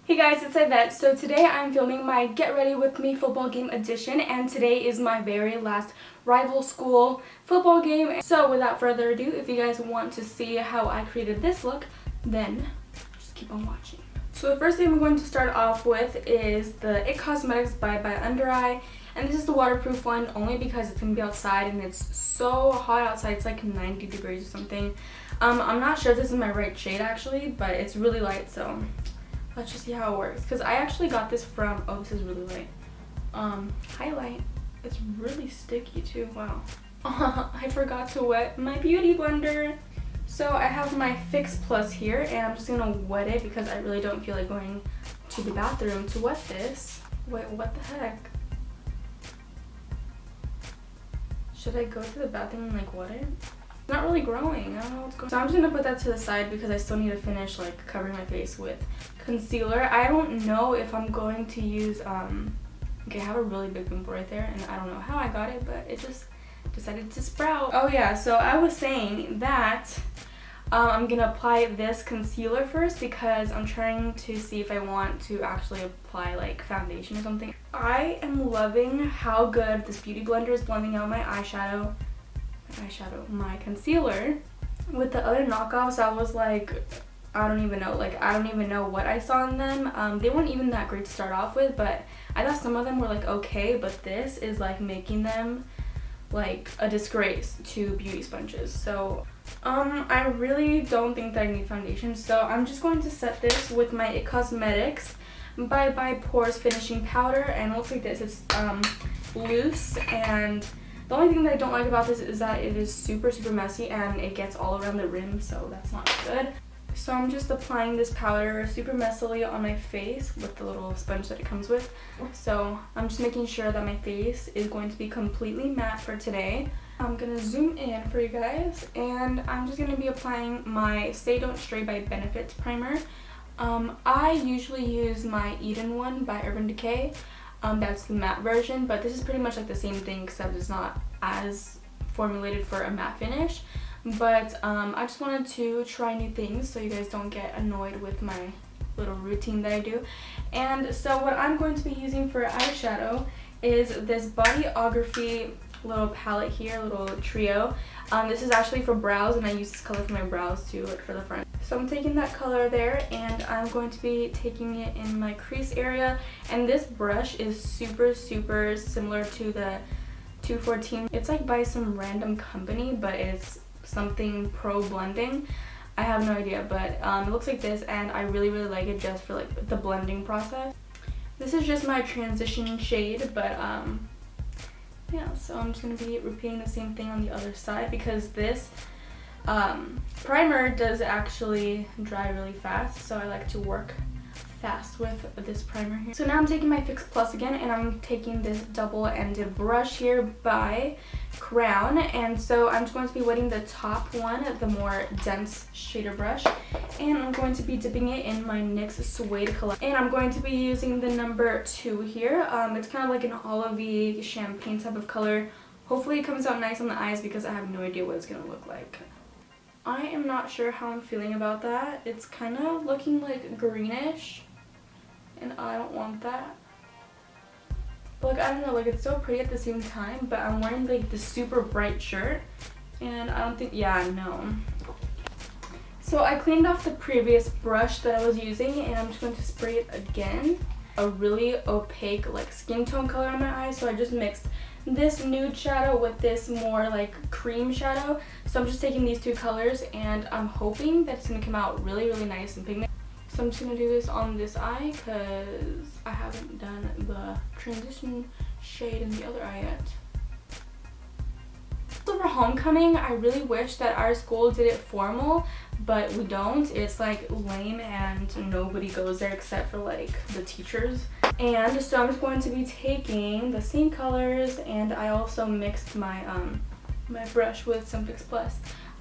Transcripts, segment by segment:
Hey guys, it's Aidette. So today I'm filming my Get Ready With Me football game edition, and today is my very last rival school football game. So without further ado, if you guys want to see how I created this look, then just keep on watching. So the first thing I'm going to start off with is the It Cosmetics by Under Eye, and this is the waterproof one only because it's going to be outside and it's so hot outside. It's like 90 degrees or something. I'm not sure if this is my right shade actually, but it's really light, so let's just see how it works. Because I actually got this from, oh, this is really light. Highlight. It's really sticky too, wow. I forgot to wet my beauty blender. So I have my Fix Plus here, and I'm just gonna wet it because I really don't feel like going to the bathroom to wet this. Wait, what the heck? Should I go to the bathroom and like wet it? It's not really growing. I don't know what's going on. So I'm just gonna put that to the side because I still need to finish like covering my face with concealer. I don't know if I'm going to use okay, I have a really big pimple right there and I don't know how I got it, but it just decided to sprout. Oh yeah, so I was saying that I'm gonna apply this concealer first because I'm trying to see if I want to actually apply like foundation or something. I am loving how good this beauty blender is blending out my my concealer. With the other knockoffs, I was like, I don't even know what I saw in them. They weren't even that great to start off with, but I thought some of them were like okay, but this is like making them like a disgrace to beauty sponges. So I really don't think that I need foundation, so I'm just going to set this with my It Cosmetics by Pores finishing powder, and it looks like this. It's loose, and the only thing that I don't like about this is that it is super messy and it gets all around the rim, so that's not good. So I'm just applying this powder super messily on my face with the little sponge that it comes with. So I'm just making sure that my face is going to be completely matte for today. I'm gonna zoom in for you guys, and I'm just gonna be applying my Stay Don't Stray by Benefit primer. I usually use my Eden one by Urban Decay. That's the matte version, but this is pretty much like the same thing except it's not as formulated for a matte finish. But I just wanted to try new things so you guys don't get annoyed with my little routine that I do. And so what I'm going to be using for eyeshadow is this Bodyography little palette here, little trio. This is actually for brows, and I use this color for my brows too, like for the front. So I'm taking that color there, and I'm going to be taking it in my crease area. And this brush is super similar to the 214. It's like by some random company, but it's something pro blending. I have no idea, but it looks like this, and I really like it just for like the blending process. This is just my transition shade, but yeah, so I'm just going to be repeating the same thing on the other side because this primer does actually dry really fast, so I like to work fast with this primer here. So now I'm taking my Fix Plus again, and I'm taking this double-ended brush here by Crown, and so I'm just going to be wetting the top one, the more dense shader brush, and I'm going to be dipping it in my NYX Suede color, and I'm going to be using the number 2 here. It's kind of like an olivey champagne type of color. Hopefully it comes out nice on the eyes because I have no idea what it's going to look like. I am not sure how I'm feeling about that. It's kind of looking like greenish, and I don't want that. But like, I don't know, like it's so pretty at the same time, but I'm wearing like this super bright shirt, and I don't think, yeah, no. So I cleaned off the previous brush that I was using, and I'm just going to spray it again. A really opaque like skin tone color on my eyes, so I just mixed this nude shadow with this more like cream shadow. So I'm just taking these two colors, and I'm hoping that it's going to come out really nice and pigmented. So I'm just going to do this on this eye because I haven't done the transition shade in the other eye yet. So for homecoming, I really wish that our school did it formal, but we don't. It's like lame and nobody goes there except for like the teachers. And so I'm just going to be taking the same colors, and I also mixed my my brush with some Fix Plus.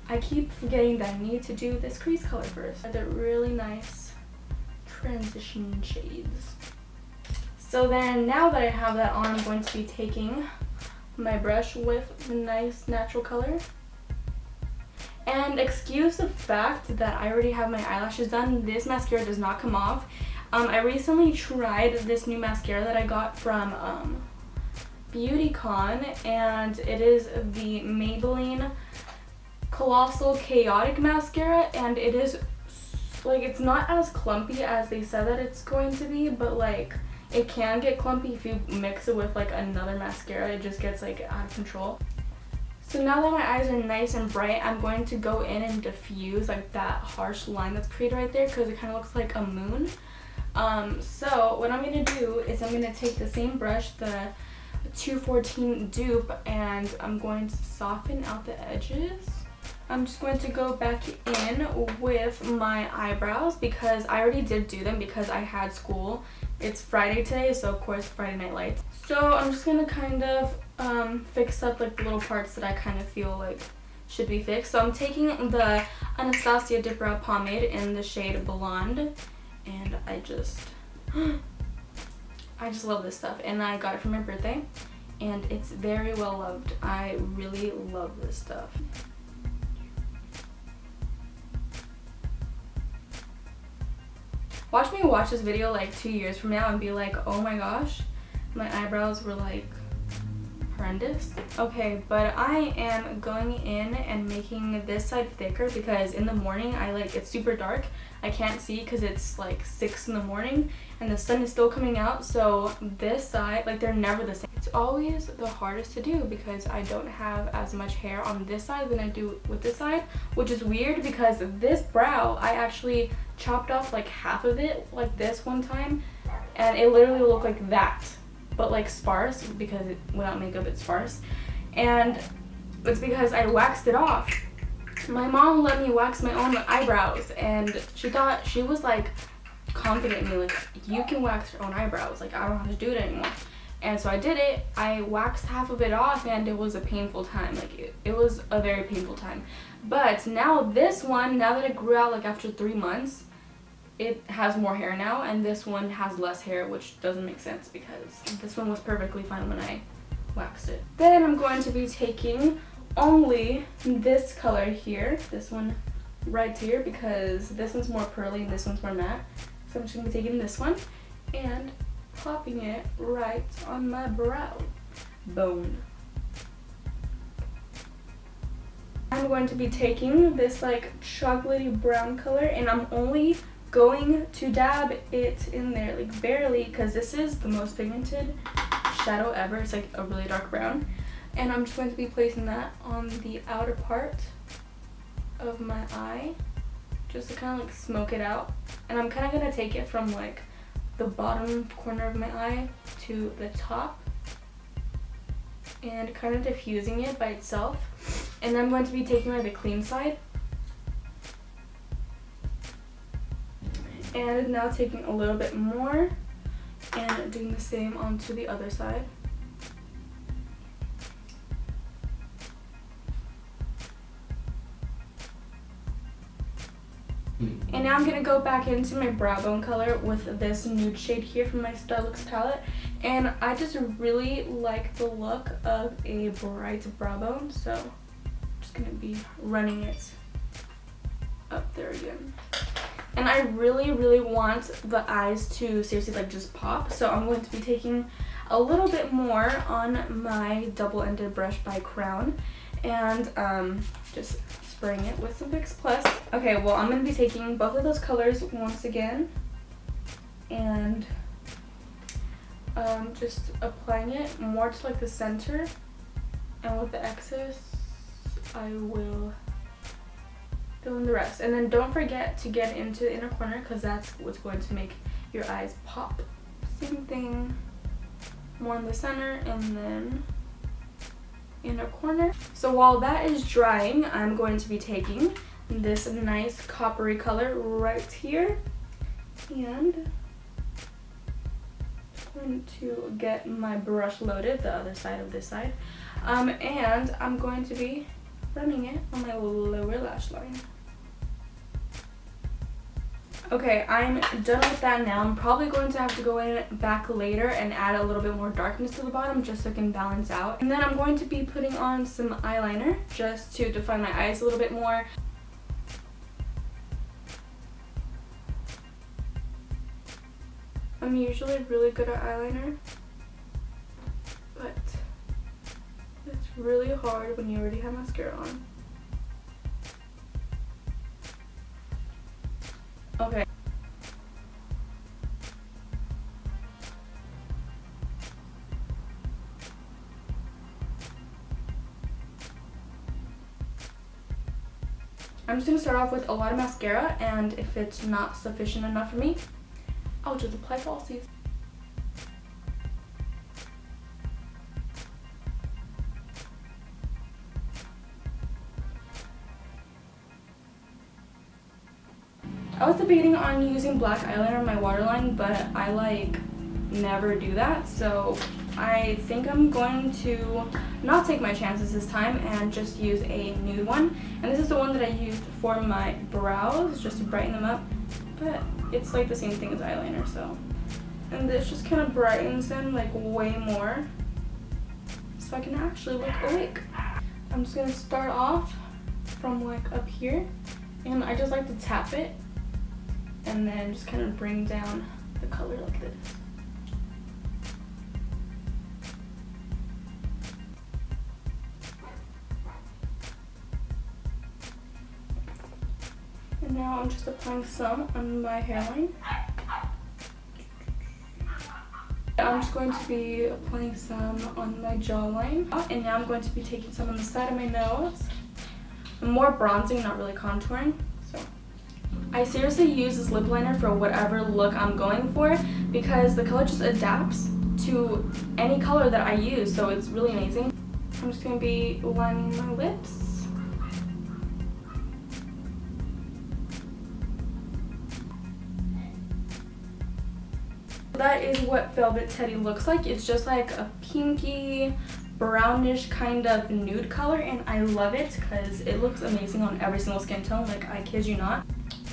I keep forgetting that I need to do this crease color first. They're really nice transition shades. So then now that I have that on, I'm going to be taking my brush with a nice natural color. And excuse the fact that I already have my eyelashes done, this mascara does not come off. I recently tried this new mascara that I got from BeautyCon, and it is the Maybelline Colossal Chaotic Mascara, and it is like, it's not as clumpy as they said that it's going to be, but like it can get clumpy if you mix it with like another mascara. It just gets like out of control. So now that my eyes are nice and bright, I'm going to go in and diffuse like that harsh line that's created right there, because it kind of looks like a moon. So what I'm going to do is I'm going to take the same brush, the 214 dupe, and I'm going to soften out the edges. I'm just going to go back in with my eyebrows because I already did do them because I had school. It's Friday today, so of course Friday Night Lights. So I'm just going to kind of fix up like the little parts that I kind of feel like should be fixed. So I'm taking the Anastasia Dip Brow Pomade in the shade Blonde, and I just love this stuff, and I got it for my birthday, and it's very well loved. I really love this stuff. Watch me watch this video like 2 years from now and be like, oh my gosh, my eyebrows were like horrendous. Okay, but I am going in and making this side thicker because in the morning it's super dark. I can't see because it's like 6 in the morning and the sun is still coming out, so this side, like, they're never the same. It's always the hardest to do because I don't have as much hair on this side than I do with this side, which is weird because this brow, I actually chopped off like half of it like this one time, and it literally looked like that, but like sparse, because without makeup it's sparse, and it's because I waxed it off. My mom let me wax my own eyebrows, and she was like confident in me, like, you can wax your own eyebrows, like, I don't have to do it anymore. And so I did it. I waxed half of it off, and it was a painful time. Like, it was a very painful time. But now this one, now that it grew out like after 3 months, it has more hair now, and this one has less hair, which doesn't make sense because this one was perfectly fine when I waxed it. Then I'm going to be taking only this color here, this one right here, because this one's more pearly and this one's more matte. So I'm just going to be taking this one and popping it right on my brow bone. I'm going to be taking this like chocolatey brown color, and I'm only going to dab it in there like barely because this is the most pigmented shadow ever. It's like a really dark brown, and I'm just going to be placing that on the outer part of my eye just to kind of like smoke it out. And I'm kind of going to take it from like the bottom corner of my eye to the top and kind of diffusing it by itself. And then I'm going to be taking like the clean side and now taking a little bit more and doing the same onto the other side. And now I'm going to go back into my brow bone color with this nude shade here from my Starlux palette. And I just really like the look of a bright brow bone, so I'm just going to be running it up there again. And I really, really want the eyes to seriously like just pop, so I'm going to be taking a little bit more on my double-ended brush by Crown and just spraying it with some Fix Plus. Okay, well, I'm going to be taking both of those colors once again and just applying it more to like the center, and with the excess I will fill in the rest. And then don't forget to get into the inner corner because that's what's going to make your eyes pop. Same thing, more in the center and then inner corner. So while that is drying, I'm going to be taking this nice coppery color right here and I'm going to get my brush loaded, the other side of this side, and I'm going to be running it on my lower lash line. Okay, I'm done with that now. I'm probably going to have to go in back later and add a little bit more darkness to the bottom just so it can balance out. And then I'm going to be putting on some eyeliner just to define my eyes a little bit more. I'm usually really good at eyeliner, but it's really hard when you already have mascara on. Okay. I'm just going to start off with a lot of mascara, and if it's not sufficient enough for me, I'll just apply falsies. I was debating on using black eyeliner on my waterline, but I like never do that, so I think I'm going to not take my chances this time and just use a nude one. And this is the one that I used for my brows, just to brighten them up, but it's like the same thing as eyeliner, so. And this just kind of brightens them like way more, so I can actually look awake. I'm just gonna start off from like up here, and I just like to tap it and then just kind of bring down the color like this. And now I'm just applying some on my hairline. I'm just going to be applying some on my jawline. And now I'm going to be taking some on the side of my nose. I'm more bronzing, not really contouring. So I seriously use this lip liner for whatever look I'm going for, because the color just adapts to any color that I use, so it's really amazing. I'm just going to be lining my lips. That is what Velvet Teddy looks like. It's just like a pinky, brownish kind of nude color, and I love it because it looks amazing on every single skin tone, like I kid you not.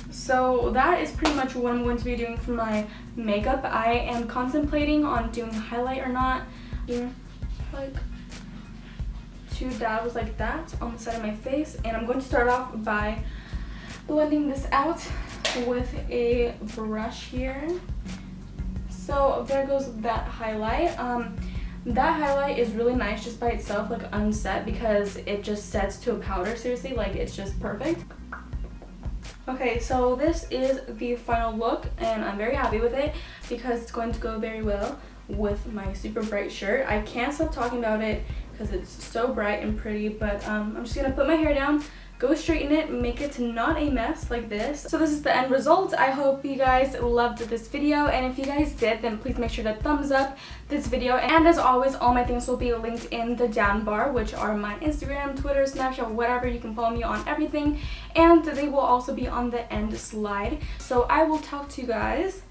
So that is pretty much what I'm going to be doing for my makeup. I am contemplating on doing highlight or not. Like 2 dabs like that on the side of my face, and I'm going to start off by blending this out with a brush here. So there goes that highlight. That highlight is really nice just by itself, like unset, because it just sets to a powder, seriously, like it's just perfect. Okay, so this is the final look, and I'm very happy with it because it's going to go very well with my super bright shirt. I can't stop talking about it because it's so bright and pretty, but I'm just gonna put my hair down, go straighten it, make it not a mess like this. So this is the end result. I hope you guys loved this video, and if you guys did, then please make sure to thumbs up this video. And as always, all my things will be linked in the down bar, which are my Instagram, Twitter, Snapchat, whatever. You can follow me on everything, and they will also be on the end slide. So I will talk to you guys